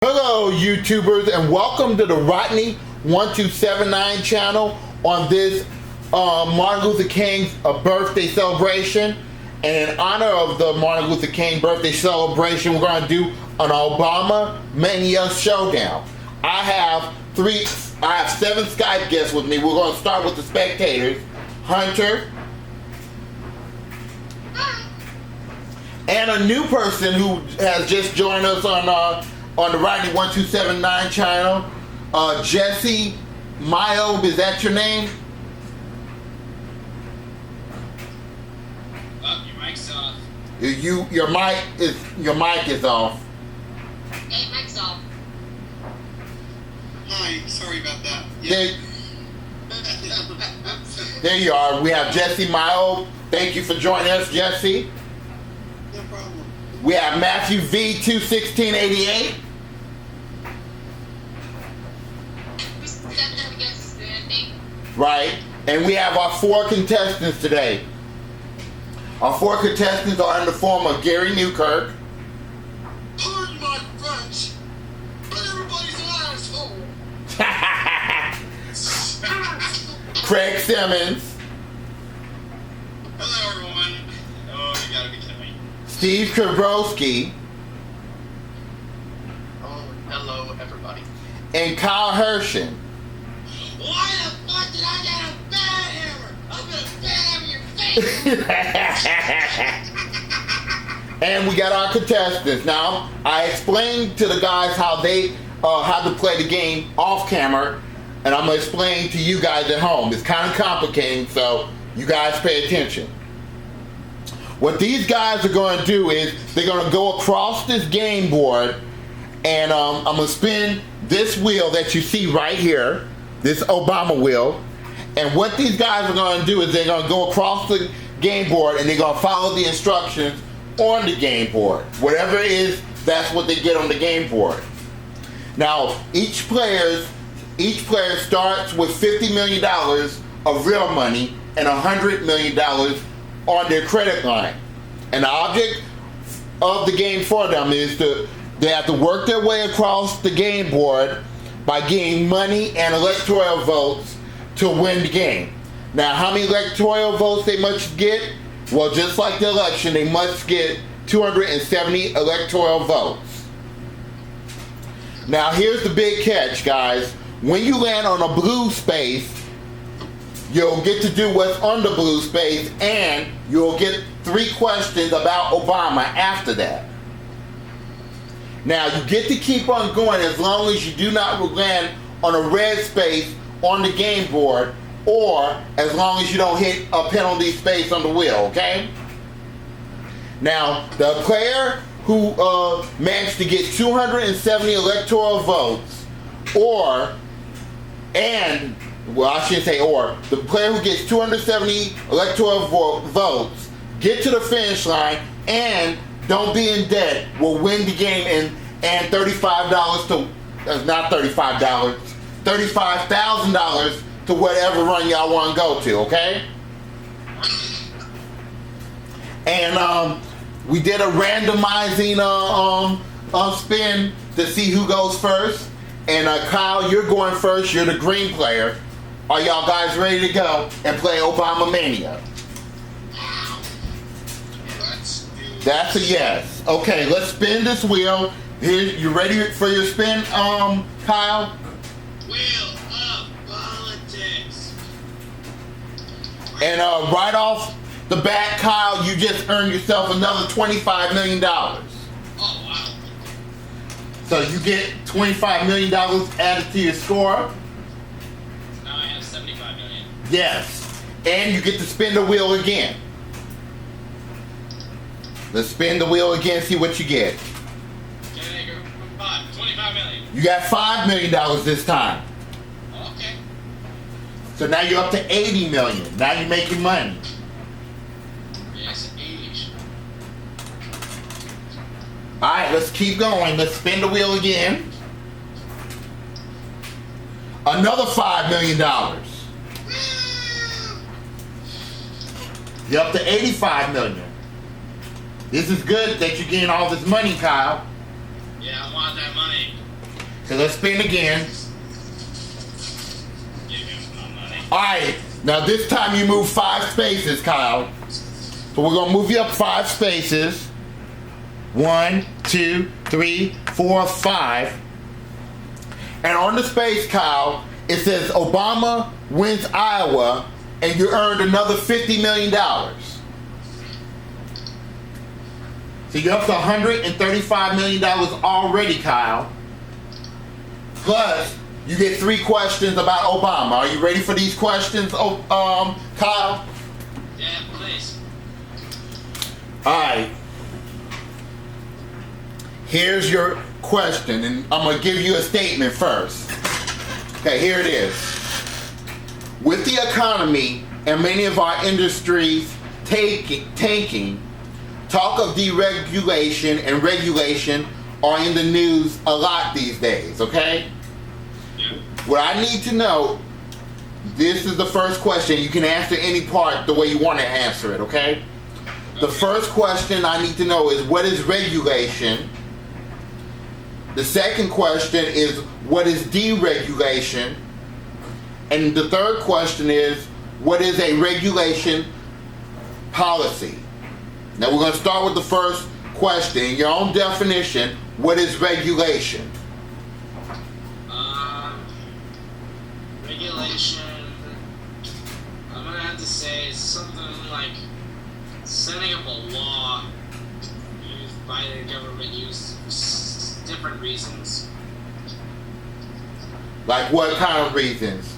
Hello YouTubers and welcome to the Rodney1279 channel on this Martin Luther King's birthday celebration. And in honor of the Martin Luther King birthday celebration, we're going to do an Obama Mania Showdown. I have 7 Skype guests with me. We're going to start with the spectators. Hunter. And a new person who has just joined us on the Rodney1279 channel, Jesse Myob, is that your name? Oh, your mic's off. Your mic is off. Hey, mic's off. Hi, sorry about that. Yeah. There you are. We have Jesse Myob. Thank you for joining us, Jesse. No problem. We have Matthew V21688. Right, and we have our 4 contestants today. Our 4 contestants are in the form of Gary Newkirk. Pardon my French, but everybody's an asshole. Craig Simmons. Hello, everyone. Oh, you gotta be kidding me. Steve Krabrowski. Oh, hello, everybody. And Kyle Hershen. Why the fuck did I get a bad hammer? I'm gonna bad hammer your face! And we got our contestants. Now, I explained to the guys how they how to play the game off camera, and I'm gonna explain to you guys at home. It's kind of complicated, so you guys pay attention. What these guys are going to do is they're going to go across this game board, and I'm going to spin this wheel that you see right here, this Obama wheel. And what these guys are going to do is they're going to go across the game board and they're going to follow the instructions on the game board. Whatever it is, that's what they get on the game board. Now, each player starts with $50 million of real money and $100 million on their credit line. And the object of the game for them is they have to work their way across the game board by getting money and electoral votes to win the game. Now, how many electoral votes they must get? Well, just like the election, they must get 270 electoral votes. Now, here's the big catch, guys. When you land on a blue space, you'll get to do what's on the blue space, and you'll get 3 questions about Obama after that. Now, you get to keep on going as long as you do not land on a red space on the game board, or as long as you don't hit a penalty space on the wheel, okay? Now, the player who managed to get 270 electoral votes, the player who gets 270 electoral votes, get to the finish line, and don't be in debt, will win the game and $35,000 to whatever run y'all want to go to, okay? And we did a randomizing spin to see who goes first. And Kyle, you're going first. You're the green player. Are y'all guys ready to go and play Obama Mania? That's a yes. Okay, let's spin this wheel. Here, you ready for your spin, Kyle? Wheel of politics. And right off the bat, Kyle, you just earned yourself another $25 million. Oh, wow. So you get $25 million added to your score. Now I have $75 million. Yes. And you get to spin the wheel again. Let's spin the wheel again, see what you get. Okay, go. 25 million. You got $5 million this time. Okay. So now you're up to $80 million. Now you're making money. Yes, 80. Alright, let's keep going. Let's spin the wheel again. Another $5 million. You're up to $85 million. This is good that you're getting all this money, Kyle. Yeah, I want that money. So let's spin again. Give him my money. Alright, now this time you move 5 spaces, Kyle. So we're gonna move you up 5 spaces. 1, 2, 3, 4, 5. And on the space, Kyle, it says Obama wins Iowa and you earned another $50 million. So you're up to $135 million already, Kyle. Plus, you get 3 questions about Obama. Are you ready for these questions, Kyle? Yeah, please. Alright. Here's your question, and I'm going to give you a statement first. Okay, here it is. With the economy and many of our industries tanking, talk of deregulation and regulation are in the news a lot these days, okay? Yeah. What I need to know, this is the first question. You can answer any part the way you want to answer it, okay? The first question I need to know is, what is regulation? The second question is, what is deregulation? And the third question is, what is a regulation policy? Now we're going to start with the first question. In your own definition, what is regulation? Regulation, I'm gonna have to say something like setting up a law used by the government used for different reasons. Like what kind of reasons?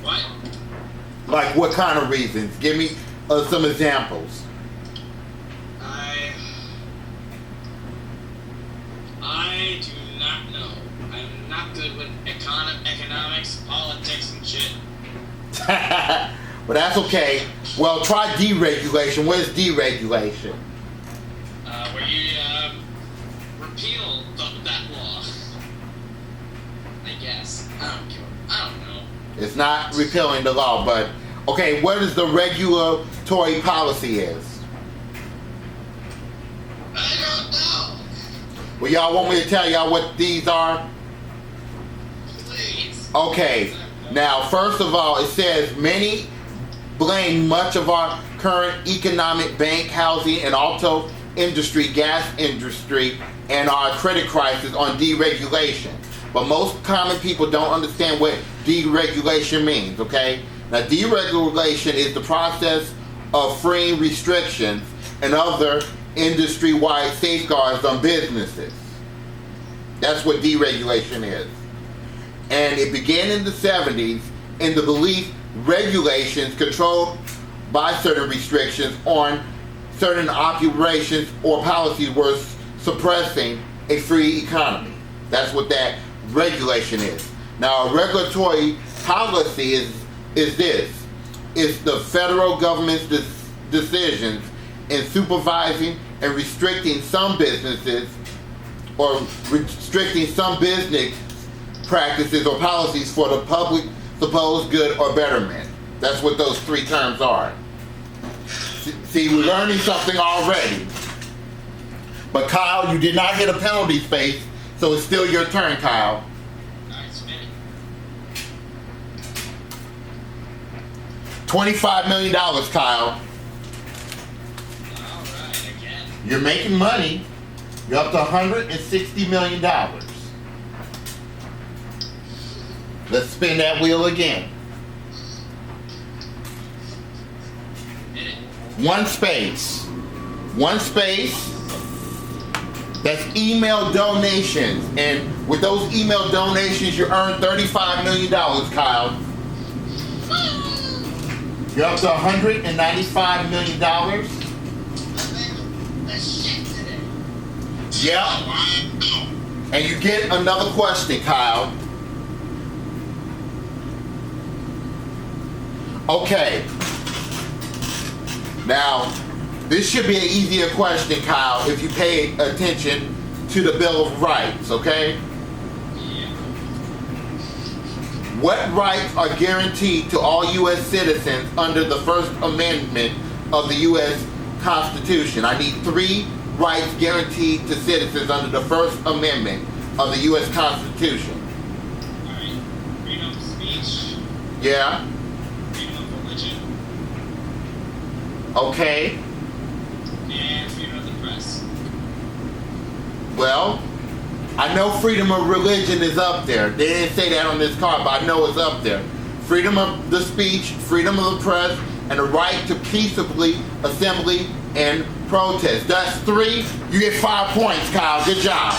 What? Like what kind of reasons? Give me some examples. I do not know. I'm not good with economics, politics, and shit. But that's okay. Well, try deregulation. What is deregulation? Where you repeal that law. I guess. I don't know. It's not repealing the law, but okay, what is the regulatory policy is? I don't know. Well, y'all want me to tell y'all what these are? Please. Okay, now first of all, it says many blame much of our current economic, bank, housing, and auto industry, gas industry, and our credit crisis on deregulation. But most common people don't understand what deregulation means, okay? Now, deregulation is the process of freeing restrictions and other industry-wide safeguards on businesses. That's what deregulation is. And it began in the 70s in the belief regulations controlled by certain restrictions on certain operations or policies were suppressing a free economy. That's what that regulation is. Now, a regulatory policy is this. It's the federal government's decisions in supervising and restricting some businesses or restricting some business practices or policies for the public supposed good or betterment. That's what those 3 terms are. See, we're learning something already. But Kyle, you did not get a penalty space, so it's still your turn, Kyle. Nice minute. $25 million, Kyle. Alright, again. You're making money. You're up to $160 million. Let's spin that wheel again. Hit it. 1 space. 1 space. That's email donations. And with those email donations, you earn $35 million, Kyle. You're up to $195 million. The shit today. Yep. And you get another question, Kyle. Okay. Now, this should be an easier question, Kyle, if you pay attention to the Bill of Rights, okay? Yeah. What rights are guaranteed to all U.S. citizens under the First Amendment of the U.S. Constitution? I need 3 rights guaranteed to citizens under the First Amendment of the U.S. Constitution. Alright. Freedom of speech. Yeah. Freedom of religion. Okay. And freedom of the press. Well, I know freedom of religion is up there. They didn't say that on this card, but I know it's up there. Freedom of the speech, freedom of the press, and the right to peaceably assembly and protest. That's 3. You get 5 points, Kyle. Good job.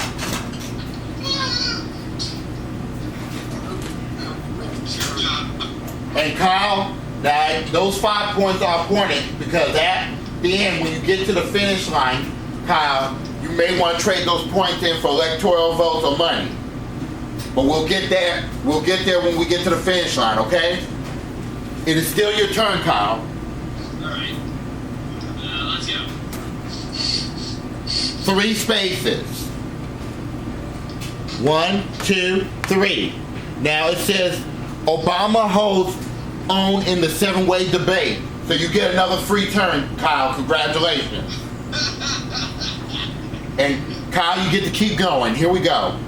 And Kyle, now those 5 points are important because at the end, when you get to the finish line, Kyle, you may want to trade those points in for electoral votes or money. But we'll get there. We'll get there when we get to the finish line, okay? It is still your turn, Kyle. Alright. Let's go. 3 spaces. 1, 2, 3. Now it says Obama holds own in the 7-way debate. So you get another free turn, Kyle. Congratulations. And Kyle, you get to keep going. Here we go.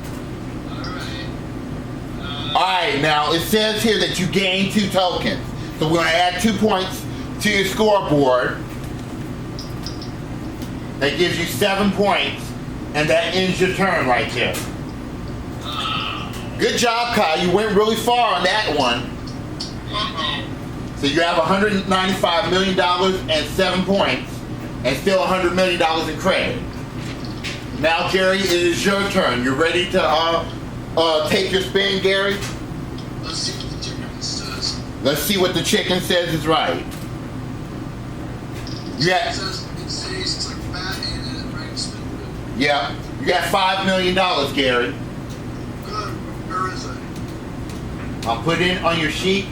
Alright, now it says here that you gain 2 tokens. So we're going to add 2 points to your scoreboard. That gives you 7 points. And that ends your turn right there. Good job, Kyle. You went really far on that one. So you have $195 million and 7 points. And still $100 million in credit. Now, Gary, it is your turn. You ready to take your spin, Gary? Let's see what the chicken says. Let's see what the chicken says is right. It says it tastes like fat and it right spin good. Yeah. You got $5 million, Gary. Good. Where is it? I'll put it on your sheet.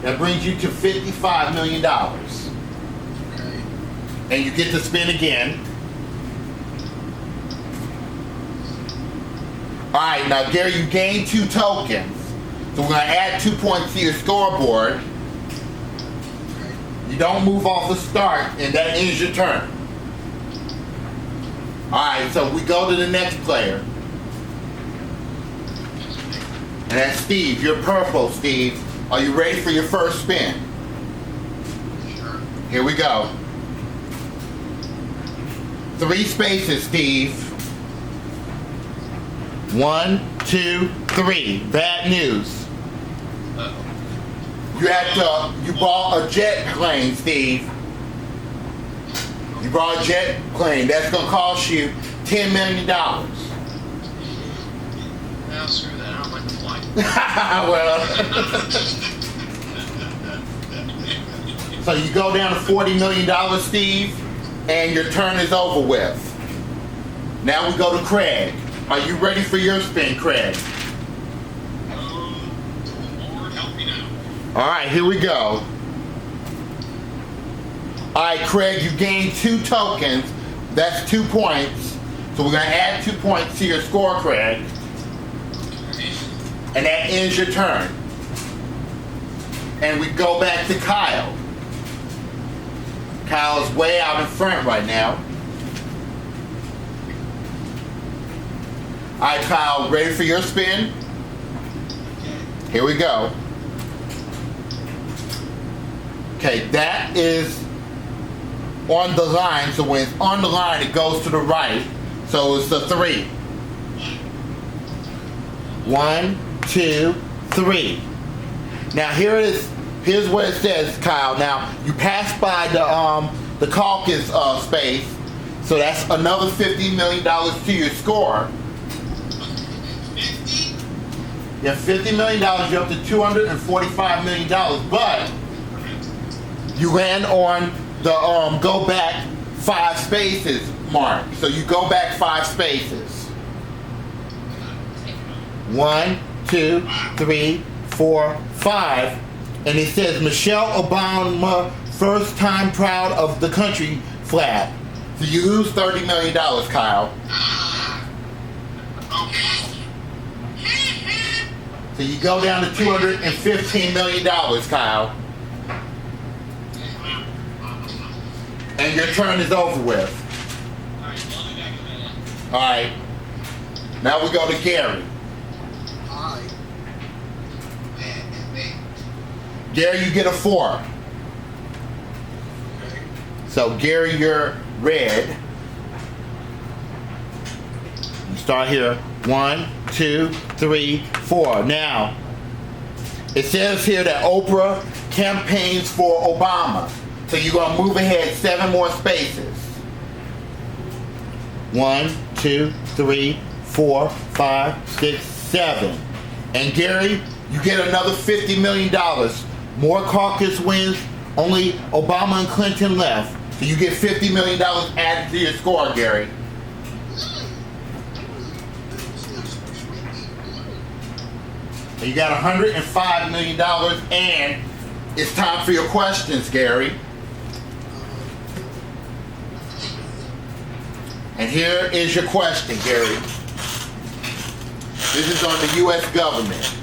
That brings you to $55 million. Okay. And you get to spin again. Alright, now Gary, you gained 2 tokens. So we're going to add 2 points to your scoreboard. You don't move off the start, and that ends your turn. Alright, so we go to the next player. And that's Steve. You're purple, Steve. Are you ready for your first spin? Sure. Here we go. 3 spaces, Steve. 1, 2, 3. Bad news. You bought a jet plane, Steve. You bought a jet plane. That's gonna cost you $10 million. Now screw that. I don't like to fly. Well, so you go down to $40 million, Steve, and your turn is over with. Now we go to Craig. Are you ready for your spin, Craig? Lord help me now. All right, here we go. All right, Craig, you gained 2 tokens. That's 2 points. So we're going to add 2 points to your score, Craig. And that ends your turn. And we go back to Kyle. Kyle's way out in front right now. All right, Kyle, ready for your spin? Here we go. Okay, that is on the line. So when it's on the line, it goes to the right. So it's a 3. 1, 2, 3. Now here's what it says, Kyle. Now you pass by the caucus space, so that's another $50 million to your score. 50? Yeah, $50 million. You're up to $245 million, but you ran on the go back 5 spaces mark. So you go back 5 spaces. 1, 2, 3, 4, 5. And it says Michelle Obama, first time proud of the country flag. So you lose $30 million, Kyle. Okay. So you go down to $215 million, Kyle. And your turn is over with. Alright, well, I'll be back in a minute. Alright. Now we go to Gary. Alright. Man. Gary, you get a 4. Okay. So Gary, you're red. You start here. 1, 2, 3, 4. Now, it says here that Oprah campaigns for Obama. So you're going to move ahead 7 more spaces. 1, 2, 3, 4, 5, 6, 7. And Gary, you get another $50 million. More caucus wins, only Obama and Clinton left. So you get $50 million added to your score, Gary. And you got $105 million, and it's time for your questions, Gary. And here is your question, Gary. This is on the U.S. government.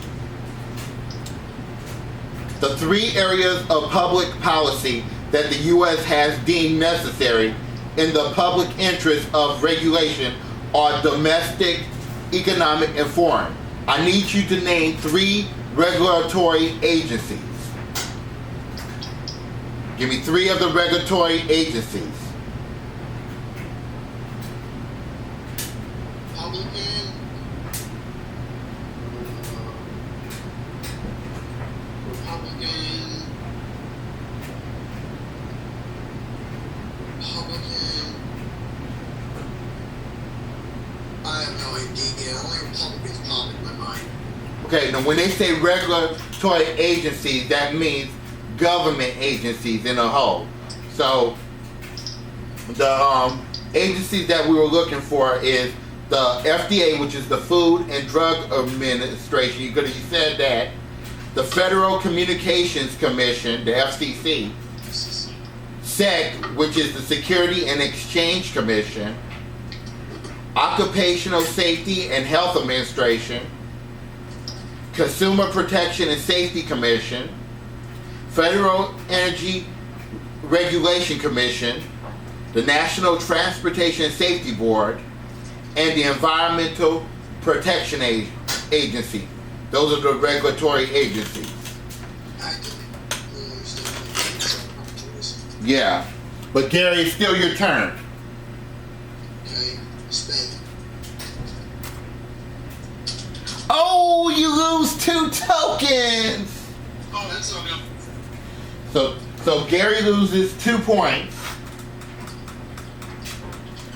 The 3 areas of public policy that the U.S. has deemed necessary in the public interest of regulation are domestic, economic, and foreign. I need you to name 3 regulatory agencies. Give me 3 of the regulatory agencies. I have no idea. Only Republicans pop in my mind. Okay, now when they say regulatory agencies, that means government agencies in a whole. So the agencies that we were looking for is the FDA, which is the Food and Drug Administration. You could have said that. The Federal Communications Commission, the FCC. SEC, which is the Security and Exchange Commission. Occupational Safety and Health Administration. Consumer Protection and Safety Commission. Federal Energy Regulation Commission. The National Transportation Safety Board. And the Environmental Protection Agency. Those are the regulatory agencies. I don't understand. Yeah. But Gary, it's still your turn. Okay, spend. Oh, you lose 2 tokens. Oh, that's so good. So Gary loses 2 points.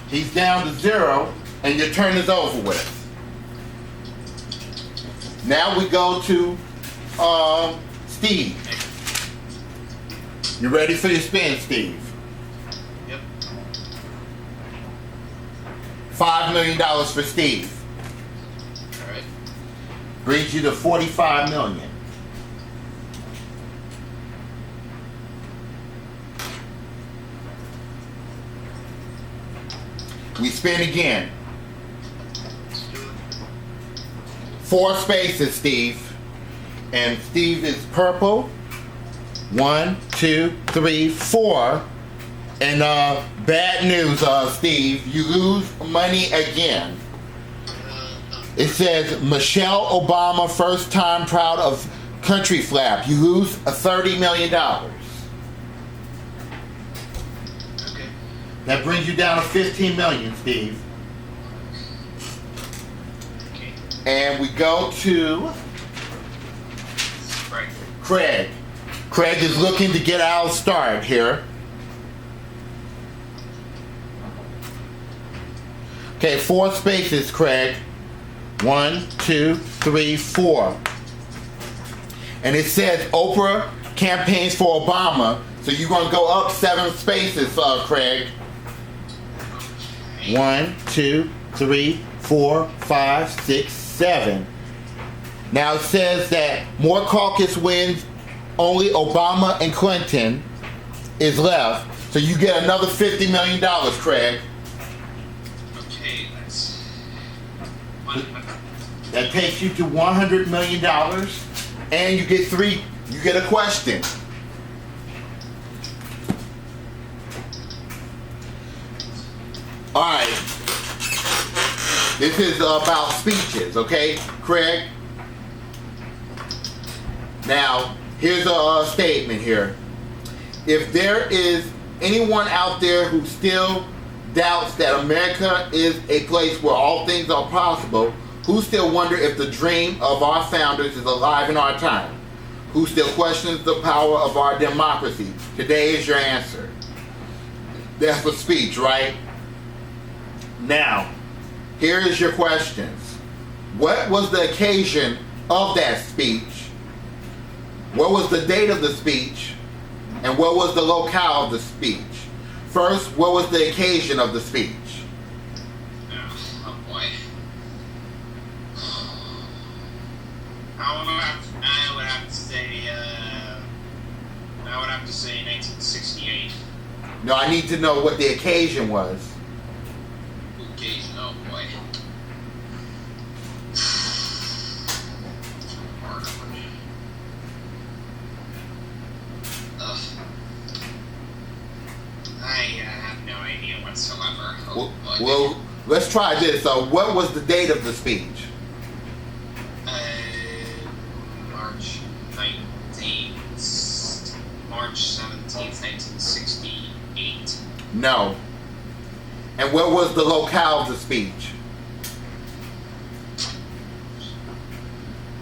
He's down to 0, and your turn is over with. Now we go to Steve. You ready for your spin, Steve? Yep. $5 million for Steve. All right. Brings you to $45 million. We spin again. 4 spaces, Steve. And Steve is purple. 1, 2, 3, 4. And bad news, Steve. You lose money again. It says Michelle Obama, first time proud of country flap. You lose $30 million. Okay. That brings you down to $15 million, Steve. Okay. And we go to Right. Craig. Craig is looking to get our start here. Okay, 4 spaces, Craig. 1, 2, 3, 4. And it says Oprah campaigns for Obama. So you're going to go up 7 spaces, Craig. 1, 2, 3, 4, 5, 6, 7. Now it says that more caucus wins, only Obama and Clinton is left. So you get another $50 million, Craig. Okay, that's. That takes you to $100 million. And you get a question. All right. This is about speeches, okay, Craig? Now, here's a statement here. If there is anyone out there who still doubts that America is a place where all things are possible, who still wonder if the dream of our founders is alive in our time, who still questions the power of our democracy, today is your answer. That's a speech, right? Now, here is your questions. What was the occasion of that speech? What was the date of the speech? And what was the locale of the speech? First, what was the occasion of the speech? Oh boy. I would have to say 1968. No, I need to know what the occasion was. Occasion, oh boy. Ugh. I have no idea whatsoever. Oh boy. Well, let's try this. What was the date of the speech? March 17th, 1968. No. And what was the locale of the speech?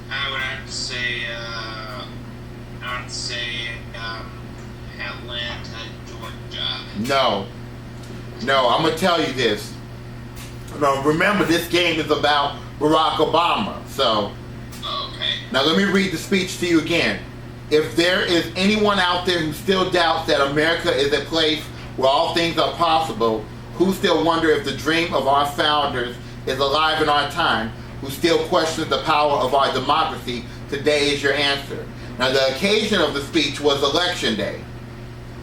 I would have to say, Atlanta, Georgia. No. No, I'm going to tell you this. Now, remember, this game is about Barack Obama. So, Okay. now let me read the speech to you again. If there is anyone out there who still doubts that America is a place where all things are possible, who still wonder if the dream of our founders is alive in our time, who still questions the power of our democracy, today is your answer. Now, the occasion of the speech was Election Day.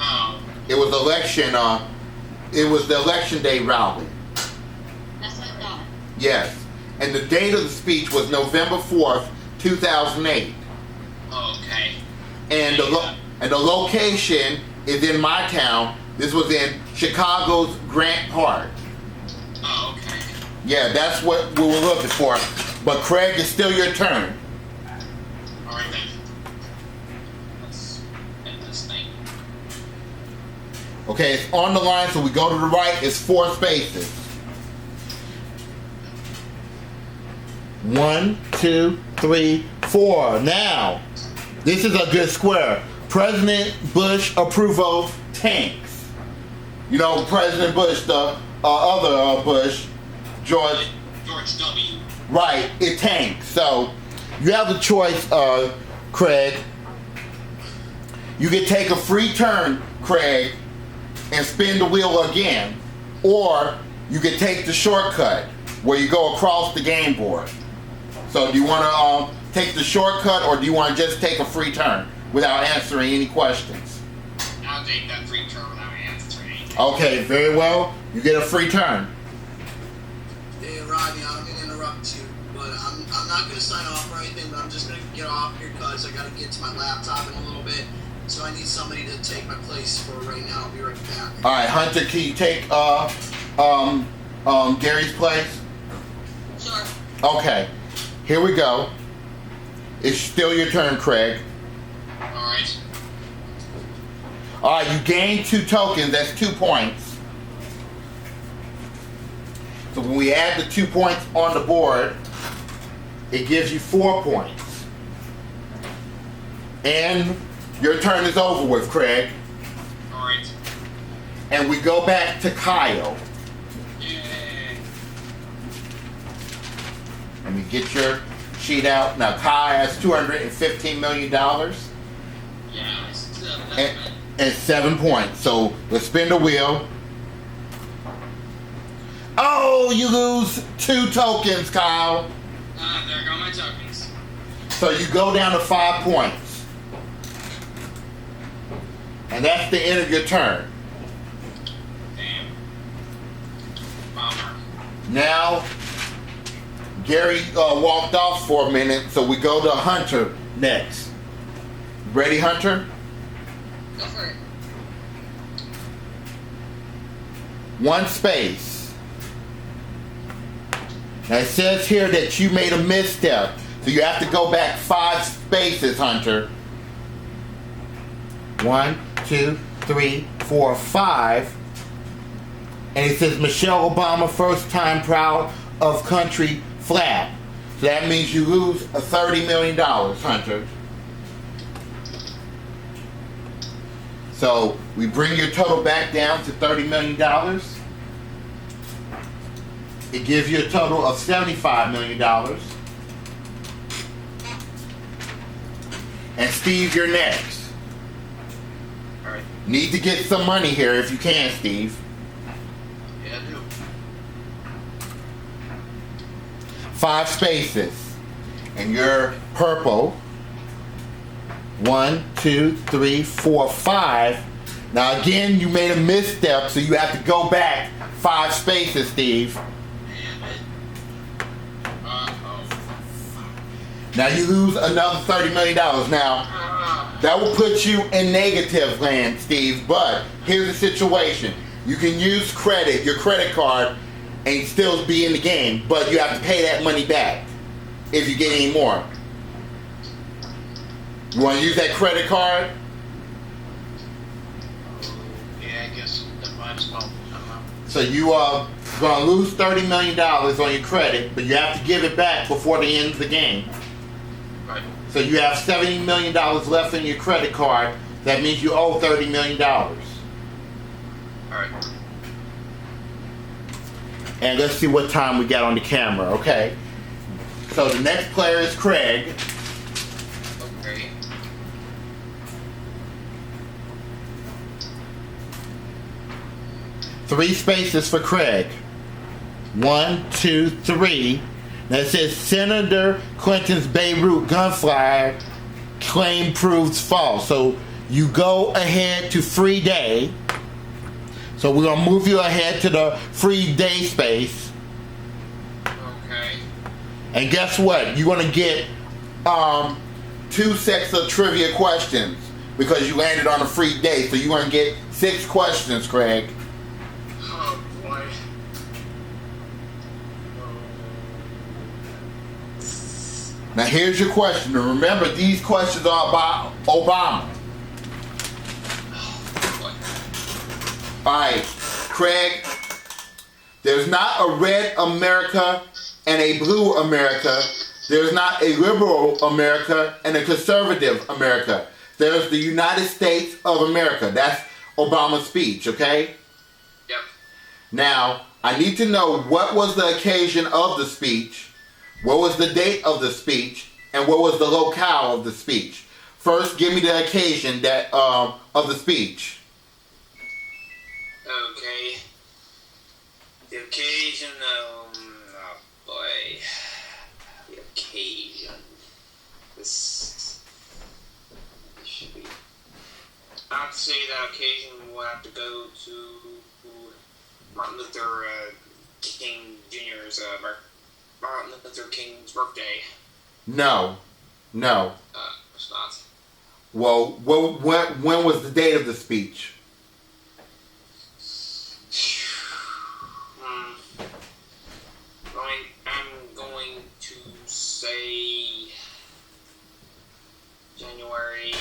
Oh. It was it was the Election Day rally. That's what I thought. Yes. And the date of the speech was November 4th, 2008. Okay. And the location is in my town. This was in Chicago's Grant Park. Oh, okay. Yeah, that's what we were looking for. But Craig, it's still your turn. Alright then. Let's end this thing. Okay, it's on the line, so we go to the right. It's 4 spaces. 1, 2, 3, 4. Now, this is a good square. President Bush approve of tanks. You know, President Bush, the other Bush, George W. Right, it tanks. So you have the choice, Craig. You can take a free turn, Craig, and spin the wheel again. Or you can take the shortcut where you go across the game board. So do you want to take the shortcut, or do you want to just take a free turn without answering any questions? I'll take that free turn without answering anything. Okay, very well. You get a free turn. Hey, Rodney, I'm going to interrupt you, but I'm not going to sign off or anything, but I'm just going to get off here because I got to get to my laptop in a little bit. So I need somebody to take my place for right now. I'll be right back. All right, Hunter, can you take Gary's place? Sure. Okay, here we go. It's still your turn, Craig. Alright. All right, you gain 2 tokens. That's 2 points. So when we add the 2 points on the board, it gives you 4 points. And your turn is over with, Craig. Alright. And we go back to Kyle. Yay. Let me get your sheet out. Now, Kyle has $215 million Yeah, and 7 points. So let's spin the wheel. Oh, you lose 2 tokens, Kyle. there go my tokens. So you go down to 5 points. And that's the end of your turn. Damn. Bummer. Now, Gary walked off for a minute, so we go to Hunter next. Ready, Hunter? Go for it. 1 space. Now it says here that you made a misstep. So you have to go back 5 spaces, Hunter. 1, 2, 3, 4, 5. And it says Michelle Obama first time proud of country flag. So that means you lose a $30 million, Hunter. So we bring your total back down to $30 million. It gives you a total of $75 million. And Steve, you're next. Alright. Need to get some money here if you can, Steve. Yeah, I do. 5 spaces. And you're purple. 1, 2, 3, 4, 5. Now again, you made a misstep, so you have to go back 5 spaces, Steve. Damn it. Now you lose another $30 million. Now, that will put you in negative land, Steve, but here's the situation. You can use credit, your credit card, and still be in the game, but you have to pay that money back if you get any more. You want to use that credit card? Yeah, I guess that might as well. So you are going to lose $30 million on your credit, but you have to give it back before the end of the game. Right. So you have $70 million left in your credit card. That means you owe $30 million. Alright. And let's see what time we got on the camera, okay? So the next player is Craig. Okay. Three spaces for Craig. 1, 2, 3. Now it says Senator Clinton's Beirut gunfire claim proves false. So you go ahead to free day. So we're gonna move you ahead to the free day space. Okay. And guess what? You're gonna get 2 sets of trivia questions because you landed on a free day. So you're gonna get 6 questions, Craig. Oh boy. Now here's your question. And remember, these questions are about Obama. Alright, Craig, there's not a red America and a blue America. There's not a liberal America and a conservative America. There's the United States of America. That's Obama's speech, okay? Yep. Now, I need to know what was the occasion of the speech, what was the date of the speech, and what was the locale of the speech. First, give me the occasion that of the speech. Okay. The occasion, oh boy. The occasion. This should be. I'd say that occasion will have to go to Martin Luther King Jr.'s Martin Luther King's birthday. No. It's not. Well, when was the date of the speech? I'm going to say January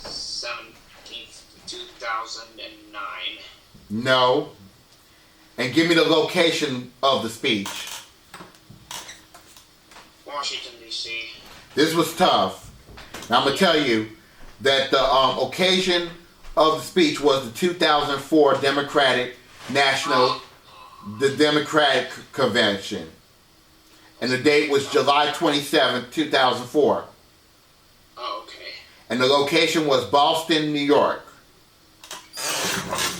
17th, 2009. No. And give me the location of the speech. Washington, D.C. This was tough. Now I'm going to tell you that the occasion of the speech was the 2004 Democratic Democratic Convention. And the date was July 27th, 2004. Oh, okay. And the location was Boston, New York.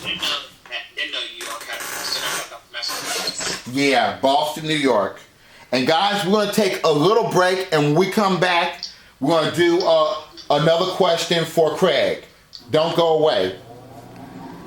Didn't know New York had a mess. Yeah, Boston, New York. And guys, we're going to take a little break, and when we come back, we're going to do another question for Craig. Don't go away.